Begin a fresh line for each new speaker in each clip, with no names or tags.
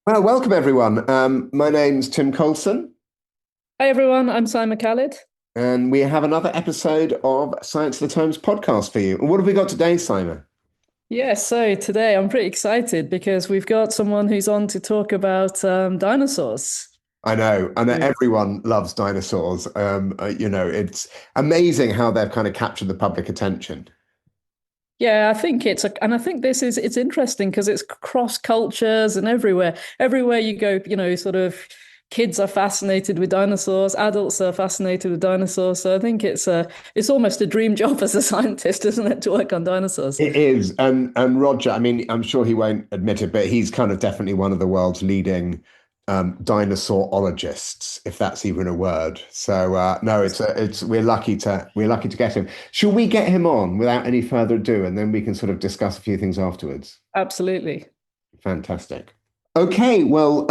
Well, welcome everyone. My name's Tim Colson,
Hi everyone, I'm Syma Khalid.
and we have another episode of Science of the Times podcast for you. And what have we got today, Simon?
Yeah, so today I'm pretty excited because we've got someone who's on to talk about dinosaurs.
I know everyone loves dinosaurs. It's amazing how they've kind of captured the public attention.
Yeah, and I think it's interesting because it's cross cultures and everywhere. Everywhere you go, sort of kids are fascinated with dinosaurs, adults are fascinated with dinosaurs. So I think it's almost a dream job as a scientist, isn't it, to work on dinosaurs?
It is, and Roger. I mean, I'm sure he won't admit it, but he's kind of definitely one of the world's leading dinosaurologists, if that's even a word. So no, it's we're lucky to get him. Shall we get him on without any further ado, and then we can sort of discuss a few things afterwards?
Absolutely.
Fantastic. Okay, well,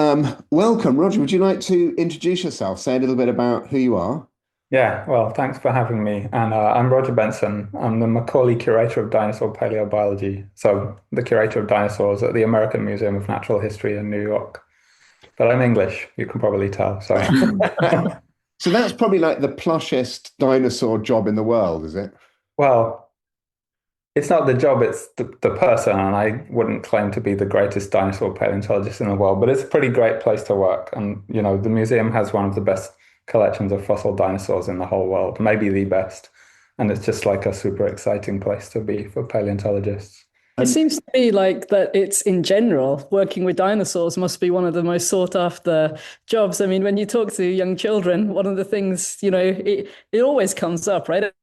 welcome, Roger. Would you like to introduce yourself? Say a little bit about who you are.
Yeah, well, thanks for having me. And I'm Roger Benson. I'm the Macaulay Curator of Dinosaur Paleobiology, so the curator of dinosaurs at the American Museum of Natural History in New York. But I'm English, you can probably tell. So,
So that's probably like the plushest dinosaur job in the world, is it?
well, it's not the job, it's the person. And I wouldn't claim to be the greatest dinosaur paleontologist in the world, but it's a pretty great place to work. And, the museum has one of the best collections of fossil dinosaurs in the whole world, maybe the best. And it's just like a super exciting place to be for paleontologists.
It
And
seems to me like that it's in general, working with dinosaurs must be one of the most sought after jobs. I mean, when you talk to young children, one of the things, it always comes up, right?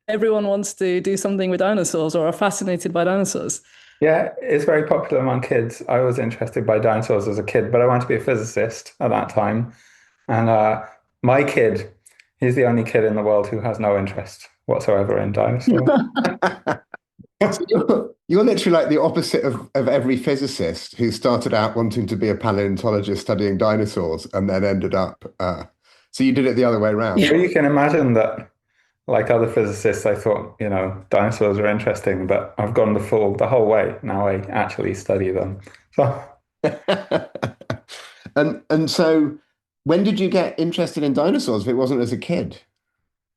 Everyone wants to do something with dinosaurs or are fascinated by dinosaurs.
Yeah, it's very popular among kids. I was interested by dinosaurs as a kid, but I wanted to be a physicist at that time. And my kid, he's the only kid in the world who has no interest whatsoever in dinosaurs.
so you're literally like the opposite of every physicist who started out wanting to be a paleontologist studying dinosaurs and then ended up. So you did it the other way around.
But you can imagine that, like other physicists, I thought, dinosaurs are interesting, but I've gone the whole way. Now I actually study them. So,
And so when did you get interested in dinosaurs if it wasn't as a kid?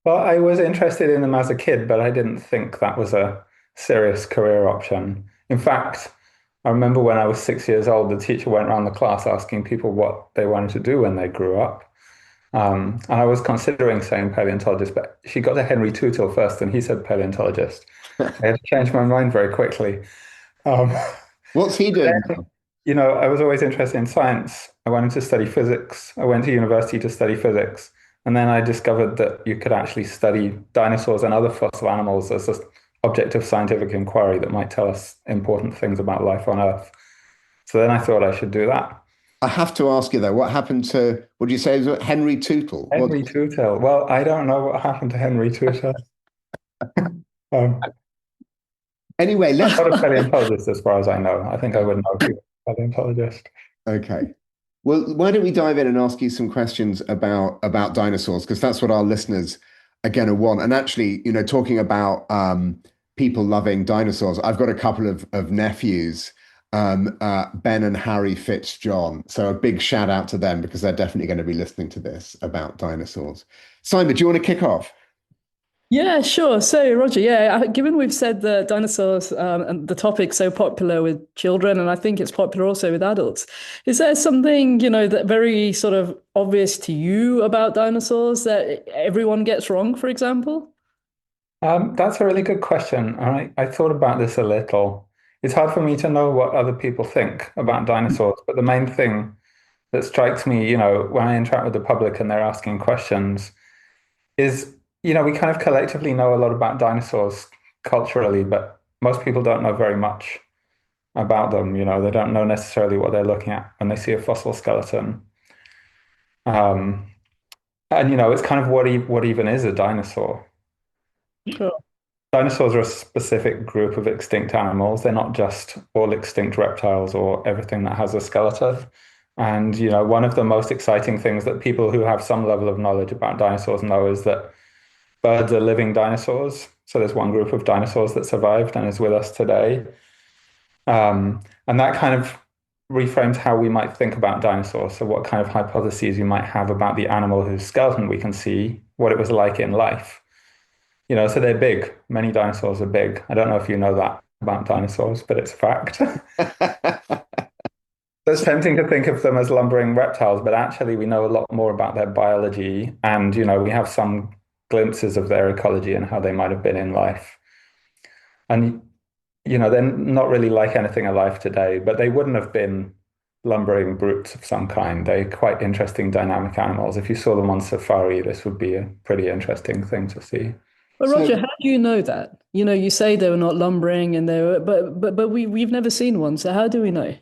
well, I was interested in them as a kid, but I didn't think that was a serious career option. In fact, I remember when I was 6 years old, the teacher went around the class asking people what they wanted to do when they grew up. And I was considering saying paleontologist, but she got to Henry Tootle first, and he said paleontologist. I had to change my mind very quickly. Um,
What's he doing
then,
now?
I was always interested in science. I wanted to study physics. I went to university to study physics. And then I discovered that you could actually study dinosaurs and other fossil animals as an object of scientific inquiry that might tell us important things about life on Earth. So then I thought I should do that.
I have to ask you though, what happened to, what did you say, is it Henry Tootle? What?
Henry Tootle. Well, I don't know what happened to Henry Tootle. Um,
Anyway,
I'm
let's.
not a paleontologist as far as I know. I think I would know if he was a paleontologist.
Okay. Well, why don't we dive in and ask you some questions about dinosaurs because that's what our listeners are going to want. And actually, talking about people loving dinosaurs, I've got a couple of nephews, Ben and Harry Fitzjohn. So a big shout out to them because they're definitely going to be listening to this about dinosaurs. Simon, do you want to kick off?
Yeah, sure. So, Roger, yeah, given we've said that dinosaurs and the topic's so popular with children, and I think it's popular also with adults, is there something, that very sort of obvious to you about dinosaurs that everyone gets wrong, for example?
That's a really good question. I thought about this a little. It's hard for me to know what other people think about dinosaurs, but the main thing that strikes me, when I interact with the public and they're asking questions is, we kind of collectively know a lot about dinosaurs culturally, but most people don't know very much about them. They don't know necessarily what they're looking at when they see a fossil skeleton. Um, and it's kind of what even is a dinosaur?
Sure.
Dinosaurs are a specific group of extinct animals. They're not just all extinct reptiles or everything that has a skeleton. And, one of the most exciting things that people who have some level of knowledge about dinosaurs know is that birds are living dinosaurs. So there's one group of dinosaurs that survived and is with us today. And that kind of reframes how we might think about dinosaurs. So what kind of hypotheses you might have about the animal whose skeleton we can see, what it was like in life. So they're big. Many dinosaurs are big. I don't know if you know that about dinosaurs, but it's a fact. It's tempting to think of them as lumbering reptiles, but actually we know a lot more about their biology, and we have some glimpses of their ecology and how they might have been in life. And they're not really like anything alive today, but they wouldn't have been lumbering brutes of some kind. They're quite interesting dynamic animals. If you saw them on safari, this would be a pretty interesting thing to see.
But Roger, how do you know that? You say they were not lumbering and they were, but we've never seen one. So how do we know?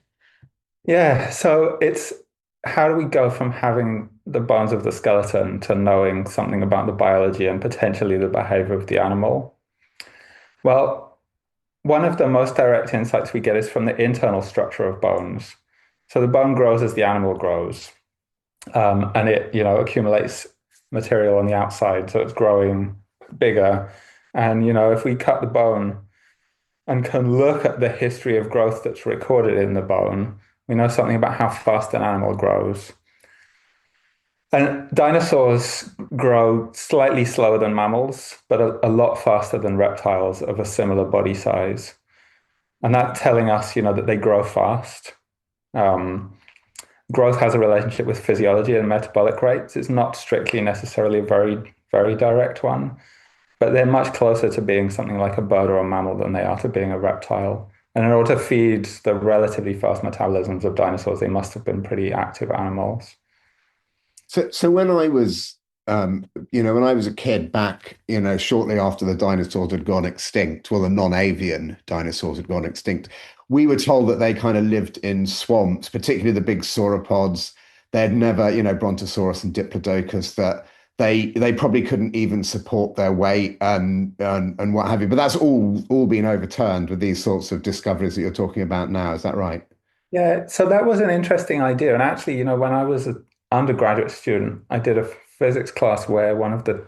Yeah, so it's how do we go from having the bones of the skeleton to knowing something about the biology and potentially the behavior of the animal? Well, one of the most direct insights we get is from the internal structure of bones. So the bone grows as the animal grows, and it, accumulates material on the outside, so it's growing bigger. And, if we cut the bone and can look at the history of growth that's recorded in the bone, we know something about how fast an animal grows. And dinosaurs grow slightly slower than mammals, but a lot faster than reptiles of a similar body size. And that's telling us, that they grow fast. Growth has a relationship with physiology and metabolic rates. It's not strictly necessarily a very, very direct one, but they're much closer to being something like a bird or a mammal than they are to being a reptile. And in order to feed the relatively fast metabolisms of dinosaurs, they must have been pretty active animals.
So when I was, when I was a kid back, shortly after the dinosaurs had gone extinct, well, the non-avian dinosaurs had gone extinct, we were told that they kind of lived in swamps, particularly the big sauropods. They'd never, Brontosaurus and Diplodocus, that they probably couldn't even support their weight and what have you. But that's all been overturned with these sorts of discoveries that you're talking about now. Is that right?
Yeah, so that was an interesting idea. And actually, when I was an undergraduate student, I did a physics class where one of the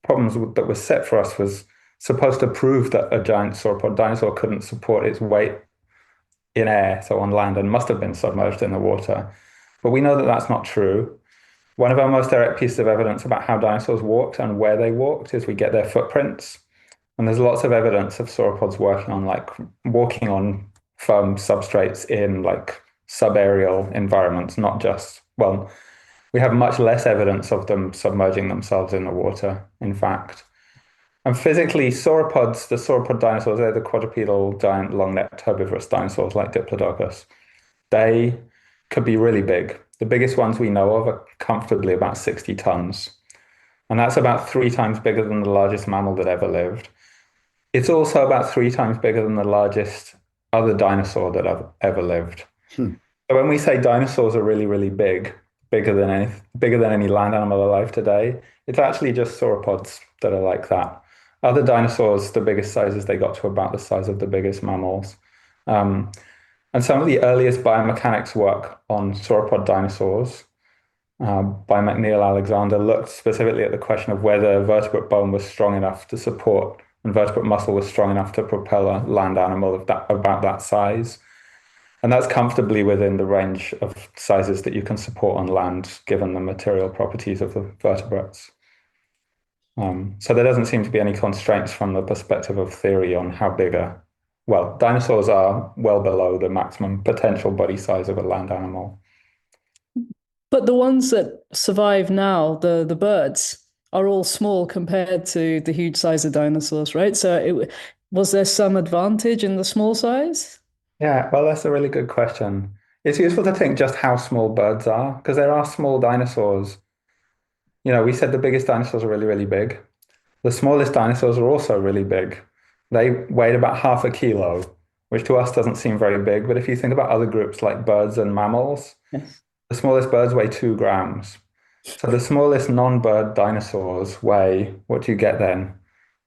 problems that was set for us was supposed to prove that a giant sauropod dinosaur couldn't support its weight in air, so on land, and must have been submerged in the water. But we know that that's not true. One of our most direct pieces of evidence about how dinosaurs walked and where they walked is we get their footprints. And there's lots of evidence of sauropods walking on firm substrates in subaerial environments, not just, well, we have much less evidence of them submerging themselves in the water, in fact. And physically, sauropods, the sauropod dinosaurs, they're the quadrupedal, giant, long-necked herbivorous dinosaurs like Diplodocus. They could be really big. The biggest ones we know of are comfortably about 60 tons. And that's about 3 times bigger than the largest mammal that ever lived. It's also about 3 times bigger than the largest other dinosaur that ever lived. So when we say dinosaurs are really, really big, bigger than any land animal alive today, it's actually just sauropods that are like that. Other dinosaurs, the biggest sizes, they got to about the size of the biggest mammals. And some of the earliest biomechanics work on sauropod dinosaurs by McNeill Alexander looked specifically at the question of whether vertebrate bone was strong enough to support and vertebrate muscle was strong enough to propel a land animal of about that size. And that's comfortably within the range of sizes that you can support on land, given the material properties of the vertebrates. So there doesn't seem to be any constraints from the perspective of theory on how big dinosaurs are well below the maximum potential body size of a land animal.
But the ones that survive now, the birds, are all small compared to the huge size of dinosaurs, right? So was there some advantage in the small size?
Yeah, well, that's a really good question. It's useful to think just how small birds are, because there are small dinosaurs. We said the biggest dinosaurs are really, really big. The smallest dinosaurs are also really big. They weighed about half a kilo, which to us doesn't seem very big. But if you think about other groups like birds and mammals,
Yes.
the smallest birds weigh 2 grams. So the smallest non-bird dinosaurs weigh, what do you get then?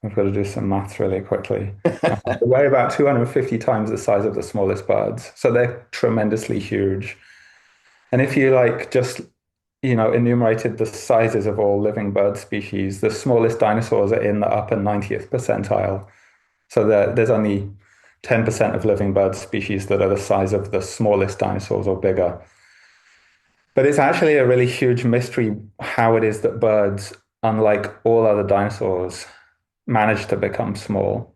I've got to do some maths really quickly. They weigh about 250 times the size of the smallest birds. So they're tremendously huge. And if you just enumerated the sizes of all living bird species, the smallest dinosaurs are in the upper 90th percentile. So there's only 10% of living bird species that are the size of the smallest dinosaurs or bigger. But it's actually a really huge mystery how it is that birds, unlike all other dinosaurs, manage to become small.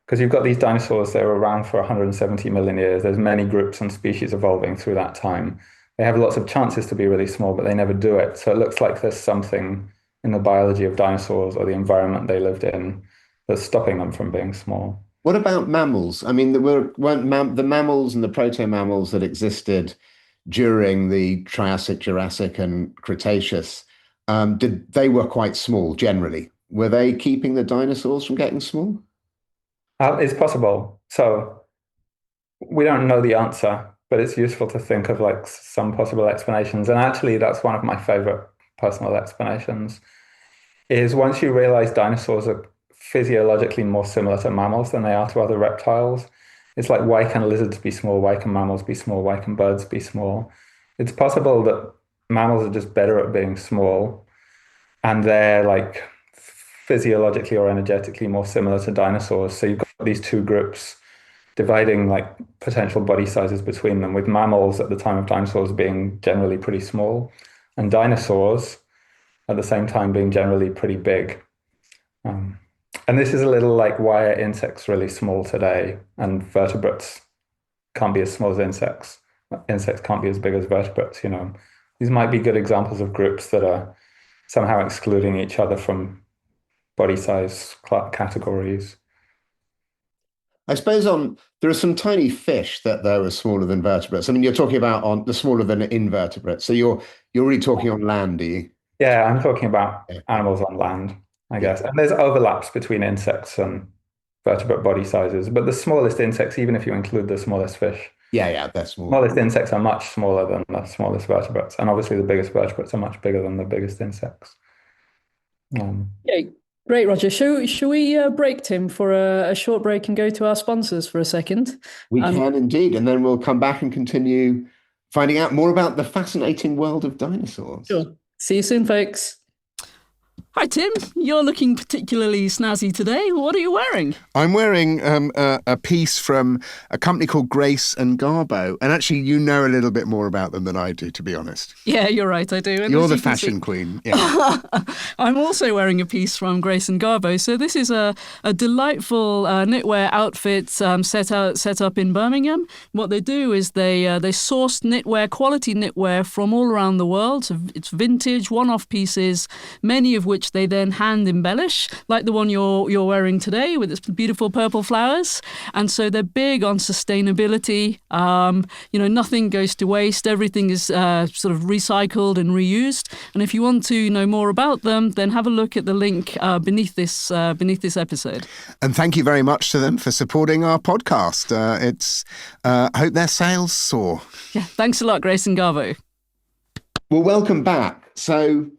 Because you've got these dinosaurs that were around for 170 million years. There's many groups and species evolving through that time. They have lots of chances to be really small, but they never do it. So it looks like there's something in the biology of dinosaurs or the environment they lived in that's stopping them from being small.
What about mammals? I mean, weren't the mammals and the proto-mammals that existed during the Triassic, Jurassic, and Cretaceous, they were quite small generally. Were they keeping the dinosaurs from getting small?
It's possible. So we don't know the answer, but it's useful to think of like some possible explanations. And actually, that's one of my favorite personal explanations, is once you realize dinosaurs are physiologically more similar to mammals than they are to other reptiles. It's like, why can lizards be small? Why can mammals be small? Why can birds be small? It's possible that mammals are just better at being small, and they're like physiologically or energetically more similar to dinosaurs. So you've got these two groups dividing like potential body sizes between them, with mammals at the time of dinosaurs being generally pretty small, and dinosaurs at the same time being generally pretty big. And this is a little like, why are insects really small today and vertebrates can't be as small as insects? Insects can't be as big as vertebrates, you know. These might be good examples of groups that are somehow excluding each other from body size categories.
I suppose there are some tiny fish that though are smaller than vertebrates. I mean, you're talking about on the smaller than invertebrates. So you're really talking on land, are you?
Yeah, I'm talking about animals on land, I guess. And there's overlaps between insects and vertebrate body sizes, but the smallest insects, even if you include the smallest fish,
Yeah, that's small.
smallest insects are much smaller than the smallest vertebrates. And obviously the biggest vertebrates are much bigger than the biggest insects.
Yeah, great, Roger. Shall we break, Tim, for a short break and go to our sponsors for a second?
We can indeed. And then we'll come back and continue finding out more about the fascinating world of dinosaurs.
Sure. See you soon, folks. Hi, Tim. You're looking particularly snazzy today. What are you wearing?
I'm wearing a piece from a company called Grace and Garbo. And actually, you know a little bit more about them than I do, to be honest.
Yeah, you're right, I do. And
you're the fashion queen. Yeah.
I'm also wearing a piece from Grace and Garbo. So this is a delightful knitwear outfit set up in Birmingham. What they do is they source knitwear, quality knitwear from all around the world. So it's vintage, one-off pieces, many of which they then hand embellish, like the one you're wearing today with its beautiful purple flowers. And so they're big on sustainability. Nothing goes to waste. Everything is sort of recycled and reused. And if you want to know more about them, then have a look at the link beneath this episode.
And thank you very much to them for supporting our podcast. I hope their sales soar.
Yeah, thanks a lot, Grace and Garbo.
Well, welcome back. So,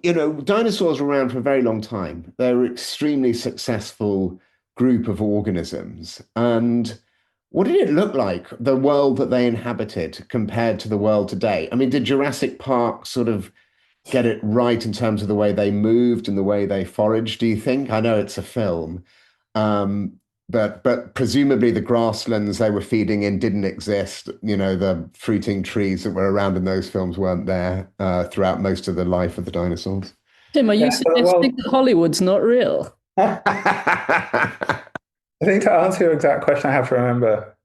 dinosaurs were around for a very long time. They're an extremely successful group of organisms. And what did it look like, the world that they inhabited compared to the world today? I mean, did Jurassic Park sort of get it right in terms of the way they moved and the way they foraged, do you think? I know it's a film, but presumably the grasslands they were feeding in didn't exist. The fruiting trees that were around in those films weren't there throughout most of the life of the dinosaurs.
Tim, are you suggesting that Hollywood's not real?
I think to answer your exact question, I have to remember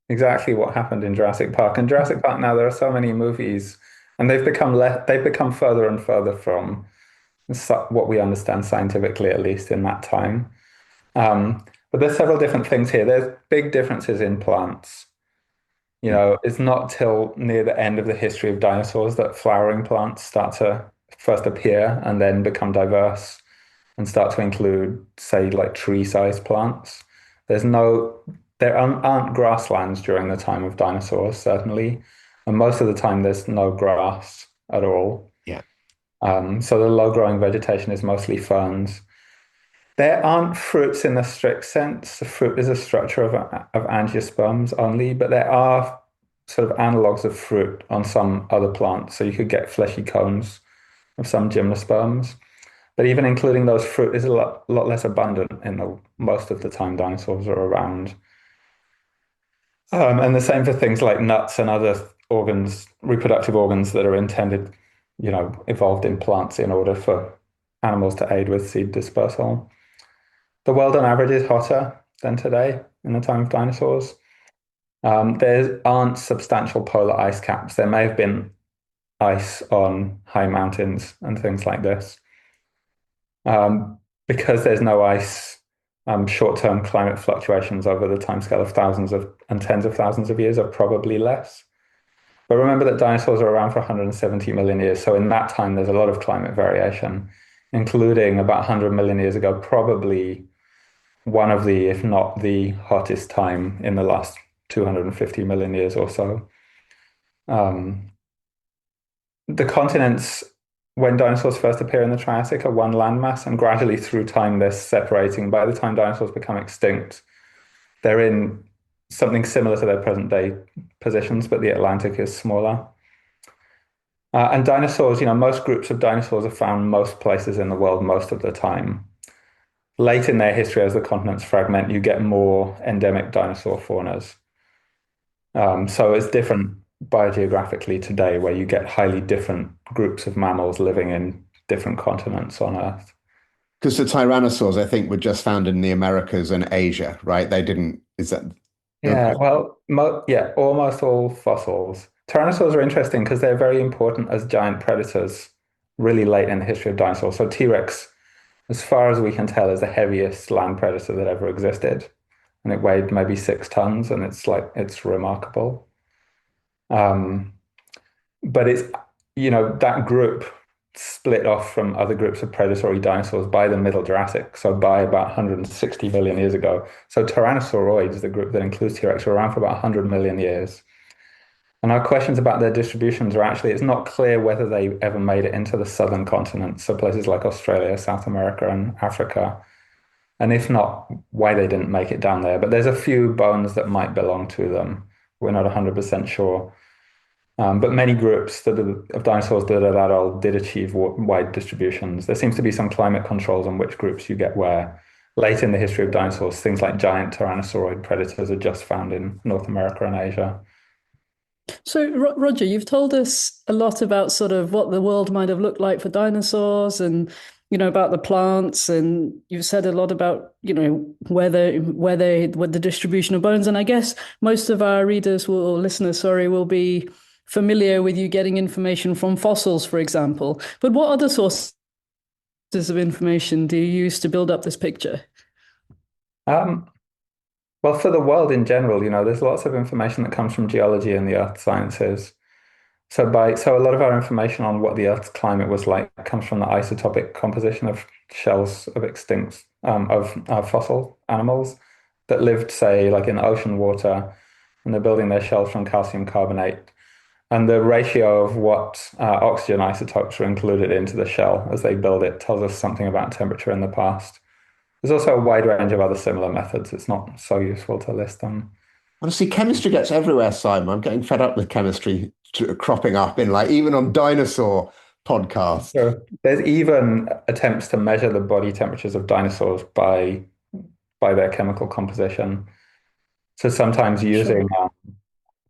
exactly what happened in Jurassic Park. In Jurassic Park now, there are so many movies, and they've become further and further from what we understand scientifically, at least in that time. But there's several different things here. There's big differences in plants. It's not till near the end of the history of dinosaurs that flowering plants start to first appear and then become diverse and start to include, say, like tree-sized plants. There aren't grasslands during the time of dinosaurs, certainly. And most of the time, there's no grass at all.
Yeah.
So the low-growing vegetation is mostly ferns. There aren't fruits in the strict sense. The fruit is a structure of angiosperms only, but there are sort of analogs of fruit on some other plants. So you could get fleshy cones of some gymnosperms. But even including those, fruit is a lot less abundant in most of the time dinosaurs are around. And the same for things like nuts and other organs, reproductive organs that are intended, evolved in plants in order for animals to aid with seed dispersal. The world on average is hotter than today in the time of dinosaurs. There aren't substantial polar ice caps. There may have been ice on high mountains and things like this. Because there's no ice, short-term climate fluctuations over the timescale of thousands of and tens of thousands of years are probably less. But remember that dinosaurs are around for 170 million years. So in that time, there's a lot of climate variation, including about 100 million years ago, probably one of the, if not the hottest time in the last 250 million years or so. The continents, when dinosaurs first appear in the Triassic, are one landmass, and gradually through time they're separating. By the time dinosaurs become extinct, they're in something similar to their present day positions, but the Atlantic is smaller. And dinosaurs, most groups of dinosaurs are found most places in the world most of the time. Late in their history, as the continents fragment, you get more endemic dinosaur faunas. So it's different biogeographically today, where you get highly different groups of mammals living in different continents on Earth.
Because the tyrannosaurs, I think, were just found in the Americas and Asia, right? They didn't, is that?
Yeah, well, almost all fossils. Tyrannosaurs are interesting because they're very important as giant predators really late in the history of dinosaurs. So T-Rex, as far as we can tell, is the heaviest land predator that ever existed. And it weighed maybe 6 tons, and it's remarkable. But it's, that group split off from other groups of predatory dinosaurs by the Middle Jurassic, so by about 160 million years ago. So Tyrannosauroids, the group that includes T-Rex, were around for about 100 million years. And our questions about their distributions are actually, it's not clear whether they ever made it into the southern continents, so places like Australia, South America, and Africa. And if not, why they didn't make it down there. But there's a few bones that might belong to them. We're not 100% sure. But many groups of dinosaurs that are that old did achieve wide distributions. There seems to be some climate controls on which groups you get where. Late in the history of dinosaurs, things like giant tyrannosauroid predators are just found in North America and Asia.
So, Roger, you've told us a lot about sort of what the world might have looked like for dinosaurs and, about the plants. And you've said a lot about, where the distribution of bones. And I guess most of our readers or listeners, sorry, will be familiar with you getting information from fossils, for example. But what other sources of information do you use to build up this picture?
Well, for the world in general, there's lots of information that comes from geology and the earth sciences. So a lot of our information on what the Earth's climate was like comes from the isotopic composition of shells of extinct fossil animals that lived, say, like in ocean water, and they're building their shells from calcium carbonate. And the ratio of what oxygen isotopes are included into the shell as they build it tells us something about temperature in the past. There's also a wide range of other similar methods. It's not so useful to list them.
Honestly, chemistry gets everywhere, Simon. I'm getting fed up with chemistry cropping up in even on dinosaur podcasts.
So there's even attempts to measure the body temperatures of dinosaurs by their chemical composition. So sometimes using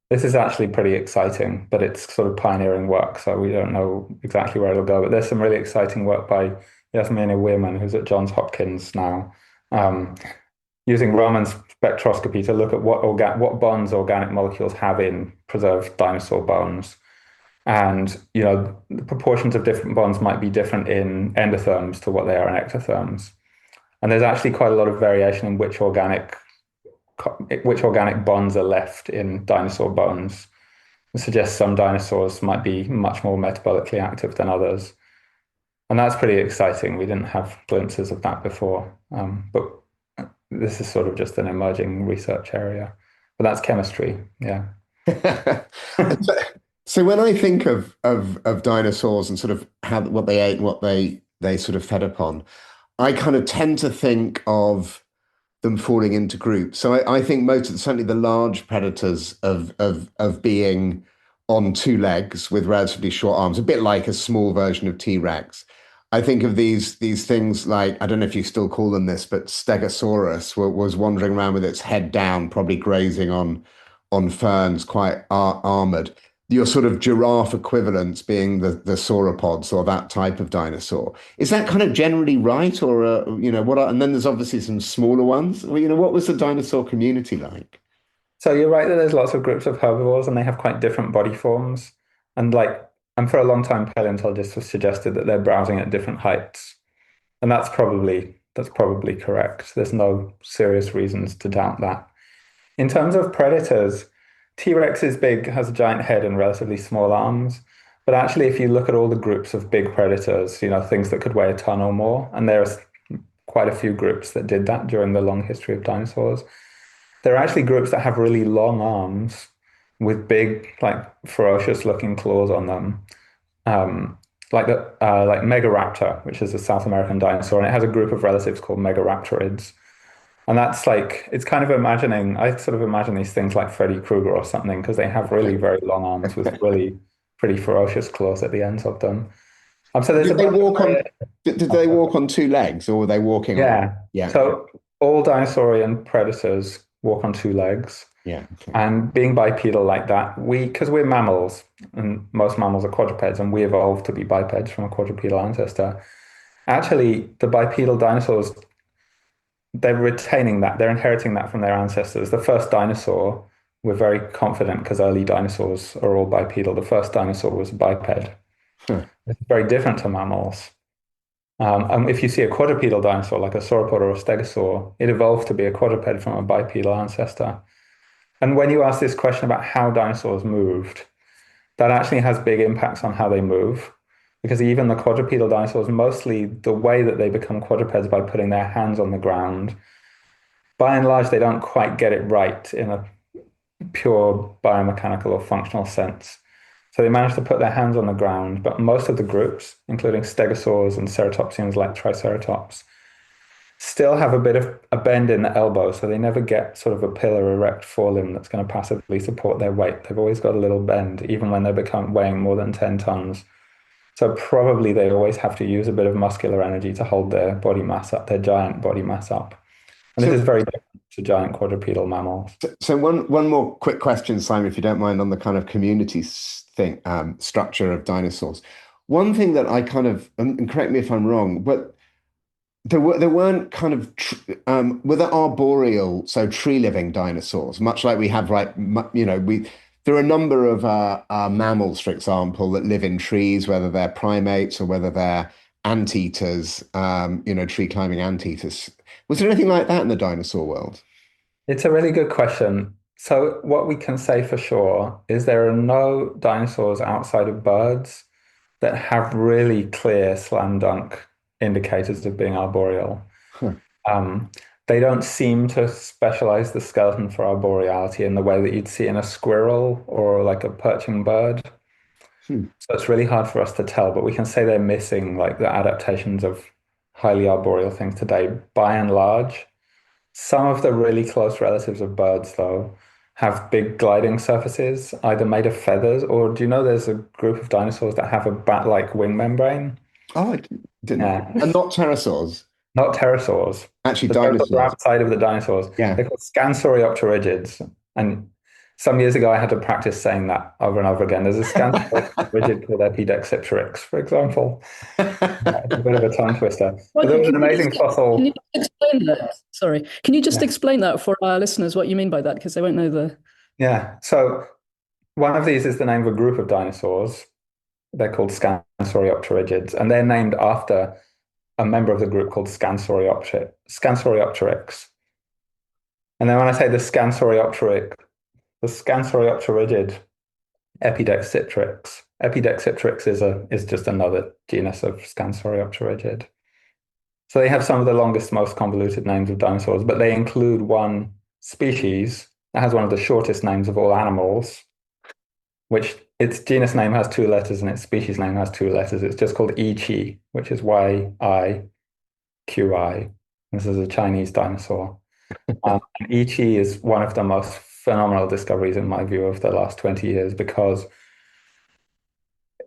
this is actually pretty exciting, but it's sort of pioneering work, so we don't know exactly where it'll go. But there's some really exciting work by Yasmina Weirman, who's at Johns Hopkins now, using Raman spectroscopy to look at what bonds organic molecules have in preserved dinosaur bones. And, the proportions of different bonds might be different in endotherms to what they are in ectotherms. And there's actually quite a lot of variation in which organic bonds are left in dinosaur bones. It suggests some dinosaurs might be much more metabolically active than others. And that's pretty exciting. We didn't have glimpses of that before. But this is sort of just an emerging research area. But that's chemistry, yeah.
So when I think of dinosaurs and sort of what they ate and what they sort of fed upon, I kind of tend to think of them falling into groups. So I think certainly the large predators of being on two legs with relatively short arms, a bit like a small version of T-Rex. I think of these things like, I don't know if you still call them this, but Stegosaurus was wandering around with its head down, probably grazing on on ferns, quite armored. Your sort of giraffe equivalents being the sauropods or that type of dinosaur. Is that kind of generally right, or what? And then there's obviously some smaller ones. Well, what was the dinosaur community like?
So you're right that there's lots of groups of herbivores and they have quite different body forms. And for a long time, paleontologists have suggested that they're browsing at different heights. And that's probably correct. There's no serious reasons to doubt that. In terms of predators, T-Rex is big, has a giant head and relatively small arms. But actually, if you look at all the groups of big predators, things that could weigh a ton or more, and there's quite a few groups that did that during the long history of dinosaurs. There are actually groups that have really long arms with big, like ferocious looking claws on them. Like Megaraptor, which is a South American dinosaur, and it has a group of relatives called Megaraptorids. And that's like, it's kind of I sort of imagine these things like Freddy Krueger or something, because they have really very long arms with really pretty ferocious claws at the ends of them. So there's
did they walk on two legs, or were they walking on?
Yeah. So all dinosaurian predators walk on two legs.
Yeah. Okay.
And being bipedal like that, because we're mammals, and most mammals are quadrupeds, and we evolved to be bipeds from a quadrupedal ancestor. Actually, the bipedal dinosaurs, they're retaining that, they're inheriting that from their ancestors. The first dinosaur, we're very confident because early dinosaurs are all bipedal. The first dinosaur was a biped. It's very different to mammals. And if you see a quadrupedal dinosaur like a sauropod or a stegosaur, it evolved to be a quadruped from a bipedal ancestor. And when you ask this question about how dinosaurs moved, that actually has big impacts on how they move. Because even the quadrupedal dinosaurs, mostly the way that they become quadrupeds by putting their hands on the ground, by and large, they don't quite get it right in a pure biomechanical or functional sense. So they manage to put their hands on the ground, but most of the groups, including stegosaurs and ceratopsians like Triceratops, still have a bit of a bend in the elbow, so they never get sort of a pillar erect forelimb that's going to passively support their weight. They've always got a little bend, even when they become weighing more than 10 tons. So probably they always have to use a bit of muscular energy to hold their body mass up, their giant body mass up. And this is very different to giant quadrupedal mammals.
So one more quick question, Simon, if you don't mind, on the kind of community structure of dinosaurs. One thing that I kind of, and correct me if I'm wrong, but there weren't kind of were there arboreal, so tree living dinosaurs, much like we have, right? There are a number of mammals, for example, that live in trees, whether they're primates or whether they're anteaters, tree climbing anteaters. Was there anything like that in the dinosaur world?
It's a really good question. So what we can say for sure is there are no dinosaurs outside of birds that have really clear slam dunk indicators of being arboreal. They don't seem to specialize the skeleton for arboreality in the way that you'd see in a squirrel or like a perching bird. So it's really hard for us to tell, but we can say they're missing like the adaptations of highly arboreal things today, by and large. Some of the really close relatives of birds, though, have big gliding surfaces, either made of feathers, or do you know there's a group of dinosaurs that have a bat-like wing membrane?
Oh, I didn't.
Yeah.
And not pterosaurs.
Not pterosaurs.
Actually,
The
dinosaurs.
are outside of the dinosaurs.
Yeah.
They're called Scansoriopterigids. And some years ago, I had to practice saying that over and over again. There's a Scansoriopterid called Epidexipteryx, for example. It's a bit of a tongue twister. But there was an amazing fossil.
Can you just explain that? Sorry. Can you just explain that for our listeners, what you mean by that? Because they won't know the...
Yeah. So one of these is the name of a group of dinosaurs. They're called Scansoriopterigids, and they're named after a member of the group called Scansoriopteryx. And then when I say the Scansoriopteryx, the Scansoriopterid Epidexipteryx is just another genus of Scansoriopterid. So they have some of the longest, most convoluted names of dinosaurs, but they include one species that has one of the shortest names of all animals, which its genus name has 2 letters and its species name has 2 letters. It's just called Yiqi, which is Yiqi. This is a Chinese dinosaur. Yiqi is one of the most phenomenal discoveries, in my view, of the last 20 years, because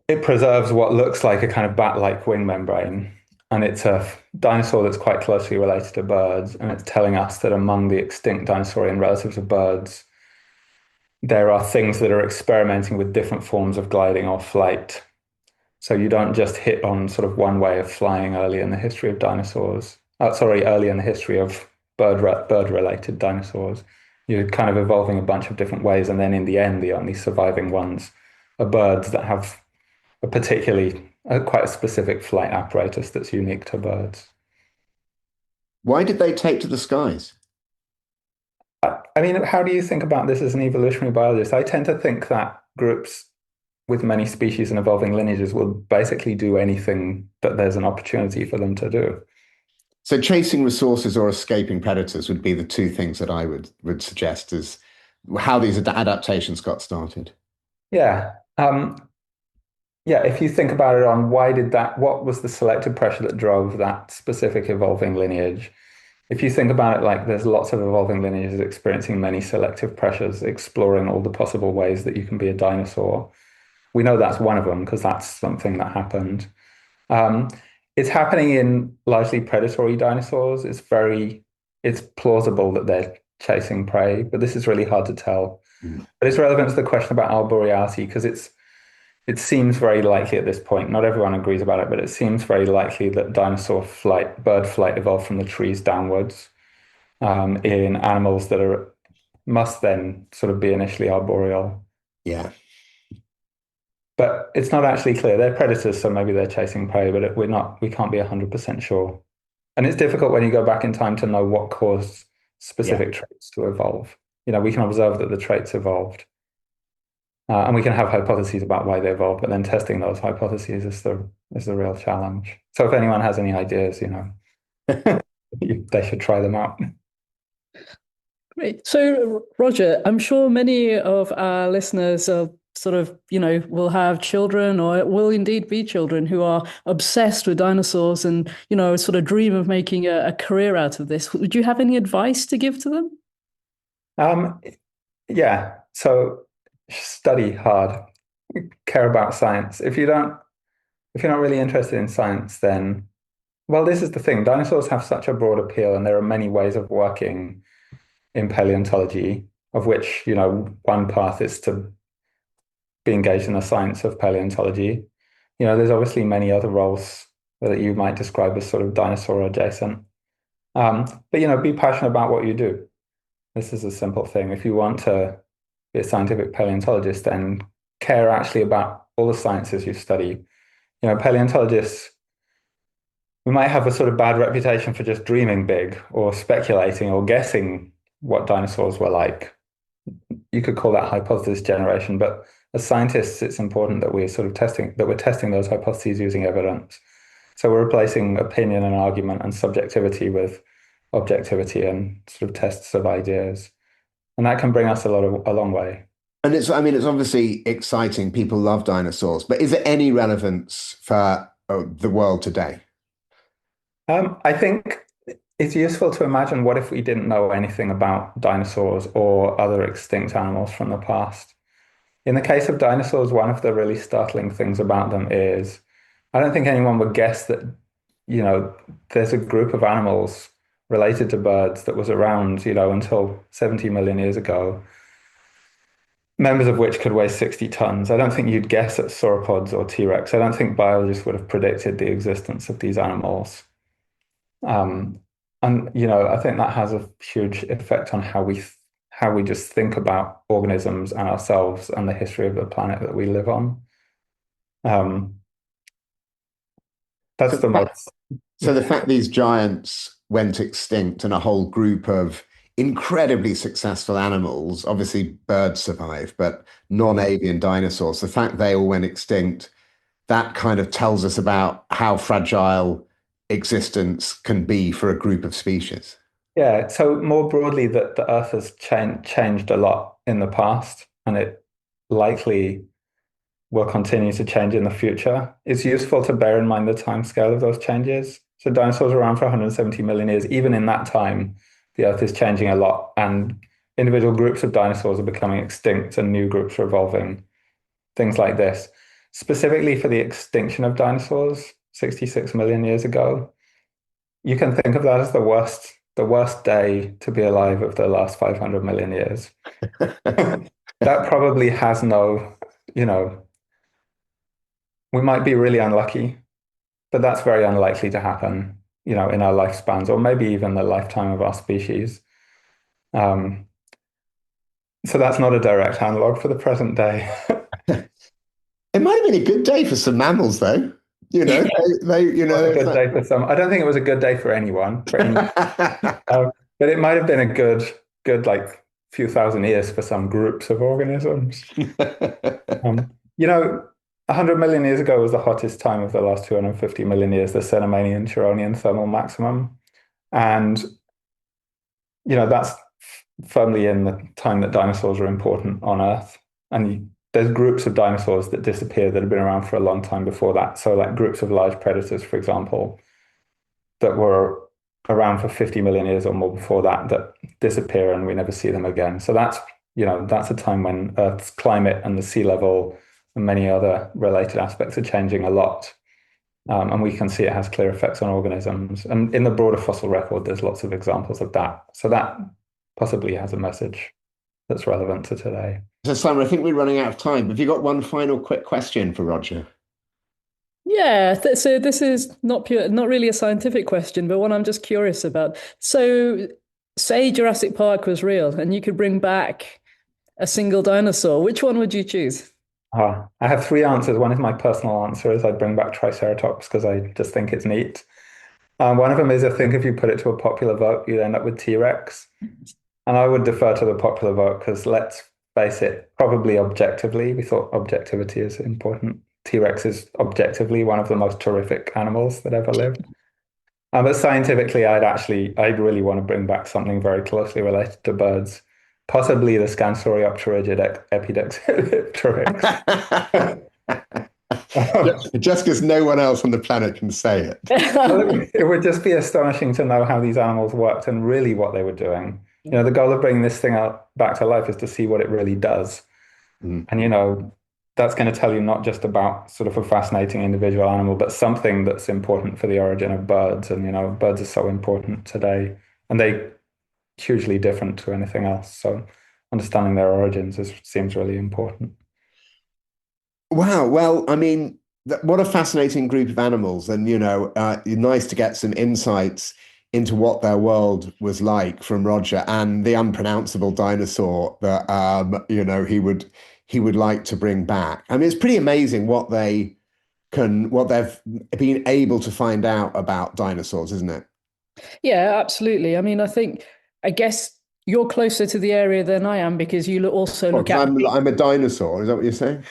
it preserves what looks like a kind of bat-like wing membrane. And it's a dinosaur that's quite closely related to birds. And it's telling us that among the extinct dinosaurian relatives of birds, there are things that are experimenting with different forms of gliding or flight. So you don't just hit on sort of one way of flying early in the history of dinosaurs. Early in the history of bird-related dinosaurs. You're kind of evolving a bunch of different ways, and then in the end, the only surviving ones are birds that have a quite a specific flight apparatus that's unique to birds.
Why did they take to the skies?
I mean, how do you think about this as an evolutionary biologist? I tend to think that groups with many species and evolving lineages will basically do anything that there's an opportunity for them to do.
So chasing resources or escaping predators would be the two things that I would suggest is how these adaptations got started.
Yeah. Yeah, if you think about it on what was the selective pressure that drove that specific evolving lineage? If you think about it, like there's lots of evolving lineages experiencing many selective pressures, exploring all the possible ways that you can be a dinosaur. We know that's one of them because that's something that happened. It's happening in largely predatory dinosaurs. It's plausible that they're chasing prey, but this is really hard to tell. But it's relevant to the question about arboreality because it seems very likely at this point, not everyone agrees about it, but it seems very likely that bird flight evolved from the trees downwards in animals that must then sort of be initially arboreal.
Yeah.
But it's not actually clear. They're predators, so maybe they're chasing prey, but we can't be 100% sure. And it's difficult when you go back in time to know what caused specific traits to evolve. We can observe that the traits evolved. And we can have hypotheses about why they evolved, but then testing those hypotheses is the real challenge. So if anyone has any ideas, they should try them out.
Great. So, Roger, I'm sure many of our listeners are will have children or will indeed be children who are obsessed with dinosaurs and, sort of dream of making a career out of this. Would you have any advice to give to them?
Yeah. So study hard, care about science. If you're not really interested in science, then, well, this is the thing. Dinosaurs have such a broad appeal, and there are many ways of working in paleontology, of which, one path is to be engaged in the science of paleontology. There's obviously many other roles that you might describe as sort of dinosaur adjacent. But, be passionate about what you do. This is a simple thing. If you want to be a scientific paleontologist, then care actually about all the sciences you study. Paleontologists, we might have a sort of bad reputation for just dreaming big or speculating or guessing what dinosaurs were like. You could call that hypothesis generation, but as scientists, it's important that we're testing those hypotheses using evidence. So we're replacing opinion and argument and subjectivity with objectivity and sort of tests of ideas. And that can bring us a long way.
And it's obviously exciting. People love dinosaurs, but is there any relevance for the world today?
I think it's useful to imagine what if we didn't know anything about dinosaurs or other extinct animals from the past. In the case of dinosaurs, one of the really startling things about them is I don't think anyone would guess that, there's a group of animals related to birds that was around, until 70 million years ago, members of which could weigh 60 tons. I don't think you'd guess at sauropods or T-Rex. I don't think biologists would have predicted the existence of these animals. And, I think that has a huge effect on how we just think about organisms and ourselves and the history of the planet that we live on. That's the most.
So the fact these giants went extinct and a whole group of incredibly successful animals, obviously birds survive, but non-avian dinosaurs, the fact they all went extinct, that kind of tells us about how fragile existence can be for a group of species.
Yeah, so more broadly, that the Earth has changed a lot in the past, and it likely will continue to change in the future. It's useful to bear in mind the timescale of those changes. So dinosaurs were around for 170 million years. Even in that time, the Earth is changing a lot, and individual groups of dinosaurs are becoming extinct and new groups are evolving. Things like this. Specifically for the extinction of dinosaurs 66 million years ago, you can think of that as the worst day to be alive of the last 500 million years. that probably has no, we might be really unlucky, but that's very unlikely to happen, in our lifespans, or maybe even the lifetime of our species. Um, so that's not a direct analog for the present day.
It might have been a good day for some mammals, though.
It was a
It's
good
like...
day for some. I don't think it was a good day for anyone, but it might have been a good like few thousand years for some groups of organisms. Um, you know, 100 million years ago was the hottest time of the last 250 million years, the Cenomanian-Turonian thermal maximum. And, that's firmly in the time that dinosaurs are important on Earth. And there's groups of dinosaurs that disappeared that have been around for a long time before that. So, like groups of large predators, for example, that were around for 50 million years or more before that, that disappear and we never see them again. So that's a time when Earth's climate and the sea level and many other related aspects are changing a lot. And we can see it has clear effects on organisms. And in the broader fossil record, there's lots of examples of that. So that possibly has a message that's relevant to today.
So, Simon, I think we're running out of time. Have you got one final quick question for Roger?
Yeah, so this is not really a scientific question, but one I'm just curious about. So, say Jurassic Park was real and you could bring back a single dinosaur, which one would you choose?
I have three answers. One is my personal answer, is I'd bring back Triceratops because I just think it's neat. One of them is I think if you put it to a popular vote, you'd end up with T-Rex. And I would defer to the popular vote because let's face it, probably objectively, we thought objectivity is important. T-Rex is objectively one of the most terrific animals that ever lived. But scientifically, I'd really want to bring back something very closely related to birds, possibly the Scansoriopterygiid Epidextrix.
Just because no one else on the planet can say it.
It would just be astonishing to know how these animals worked and really what they were doing. The goal of bringing this thing back to life is to see what it really does.
Mm.
And, that's going to tell you not just about sort of a fascinating individual animal, but something that's important for the origin of birds. And, birds are so important today and they hugely different to anything else. So understanding their origins seems really important.
Wow. Well, I mean, what a fascinating group of animals. And, nice to get some insights into what their world was like from Roger and the unpronounceable dinosaur that, he would like to bring back. I mean, it's pretty amazing what they've been able to find out about dinosaurs, isn't it?
Yeah, absolutely. I mean, I guess you're closer to the area than I am because you also
Well,
look
'cause
at.
I'm a dinosaur. Is that what you're saying?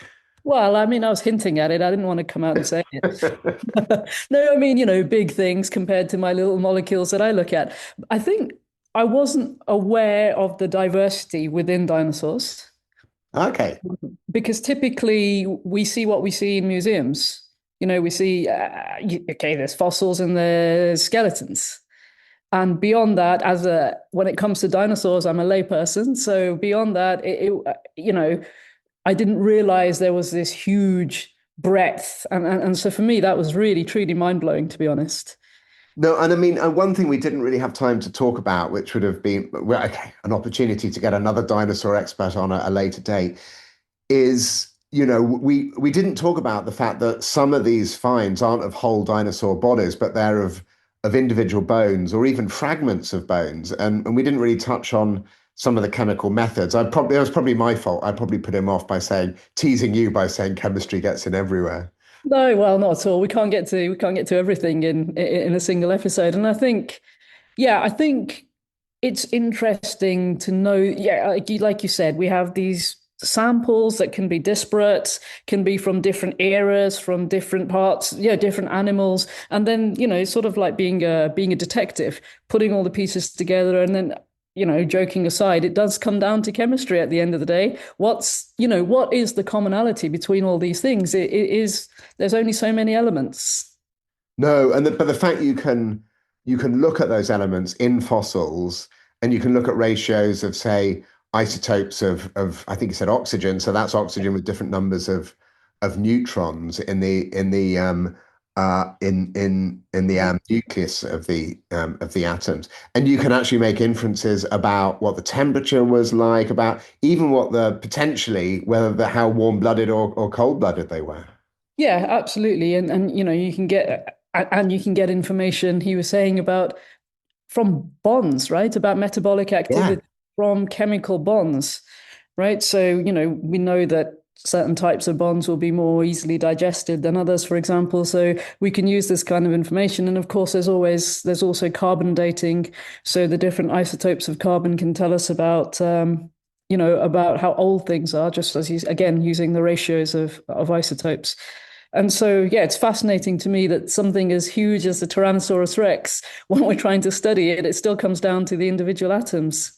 Well, I mean, I was hinting at it. I didn't want to come out and say it. No, I mean, big things compared to my little molecules that I look at. I think I wasn't aware of the diversity within dinosaurs
Okay.
because typically we see what we see in museums. We see, okay, there's fossils and there's skeletons. And beyond that, when it comes to dinosaurs, I'm a layperson. So beyond that, I didn't realize there was this huge breadth. And so for me, that was really, truly mind blowing, to be honest.
No, and I mean, and one thing we didn't really have time to talk about, which would have been, well, okay, an opportunity to get another dinosaur expert on a later date, is, we didn't talk about the fact that some of these finds aren't of whole dinosaur bodies, but they're of individual bones or even fragments of bones. And we didn't really touch on some of the chemical methods. That was probably my fault. I probably put him off by teasing you by saying chemistry gets in everywhere.
No, well, not at all. We can't get to everything in a single episode. And I think it's interesting to know. Yeah, like you said, we have these samples that can be disparate, can be from different eras, from different parts, different animals, and then sort of like being a detective, putting all the pieces together, and then joking aside, it does come down to chemistry at the end of the day. What is the commonality between all these things? It is there's only so many elements.
No, but the fact you can look at those elements in fossils, and you can look at ratios of, say, isotopes of I think you said oxygen. So that's oxygen with different numbers of neutrons in the in the nucleus of the atoms, and you can actually make inferences about what the temperature was like, about even what the potentially whether how warm-blooded or cold-blooded they were.
Yeah, absolutely. And you can get information he was saying about from bonds, right? About metabolic
Yeah,
activity from chemical bonds, right? So, we know that certain types of bonds will be more easily digested than others, for example. So we can use this kind of information. And of course, there's also carbon dating. So the different isotopes of carbon can tell us about how old things are, just as again, using the ratios of isotopes. And so, yeah, it's fascinating to me that something as huge as the Tyrannosaurus Rex, when we're trying to study it, it still comes down to the individual atoms.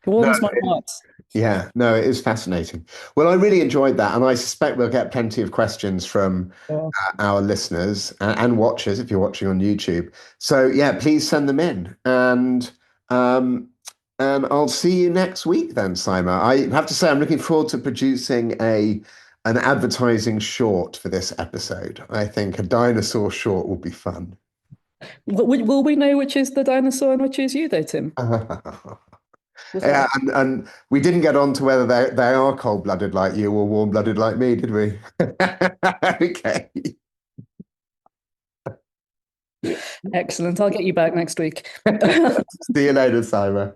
It
no,
warms my heart.
yeah, no, it is fascinating. Well, I really enjoyed that, and I suspect we'll get plenty of questions from
Yeah.
our listeners and watchers if you're watching on YouTube. So yeah, please send them in, um, and I'll see you next week then, Syma. I have to say I'm looking forward to producing an advertising short for this episode. I think a dinosaur short will be fun.
Will we know which is the dinosaur and which is you, though, Tim? Was
Yeah,
that
and we didn't get on to whether they are cold-blooded like you or warm-blooded like me, did we? Okay.
excellent? I'll get you back next week.
See you later, Syma.